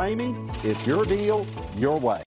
Ramey, it's your deal, your way.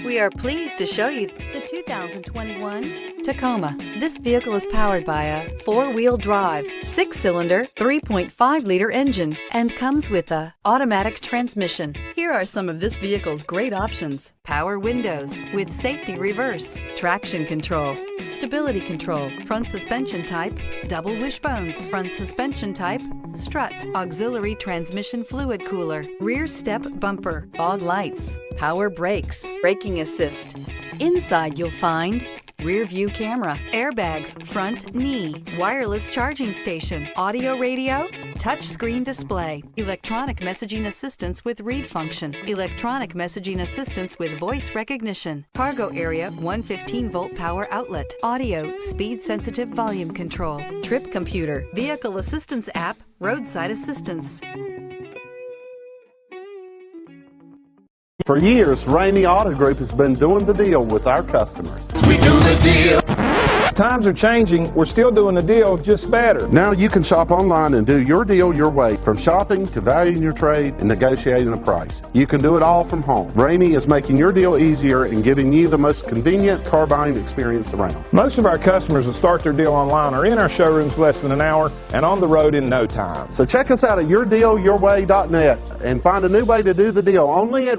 We are pleased to show you the 2021 Tacoma. This vehicle is powered by a four-wheel drive, six-cylinder, 3.5-liter engine, and comes with a automatic transmission. Here are some of this vehicle's great options: power windows with safety reverse, traction control, stability control, front suspension type, double wishbones, front suspension type, strut, auxiliary transmission fluid cooler, rear step bumper, fog lights, power brakes, braking assist. Inside you'll find rear view camera, airbags, front knee, wireless charging station, audio radio, touch screen display, electronic messaging assistance with read function, electronic messaging assistance with voice recognition, cargo area 115-volt power outlet, audio, speed sensitive volume control, trip computer, vehicle assistance app, roadside assistance. For years, Ramey Auto Group has been doing the deal with our customers. We do the deal. Times are changing. We're still doing the deal, just better. Now you can shop online and do your deal your way, from shopping to valuing your trade and negotiating a price. You can do it all from home. Ramey is making your deal easier and giving you the most convenient car buying experience around. Most of our customers that start their deal online are in our showrooms less than an hour and on the road in no time. So check us out at yourdealyourway.net and find a new way to do the deal only at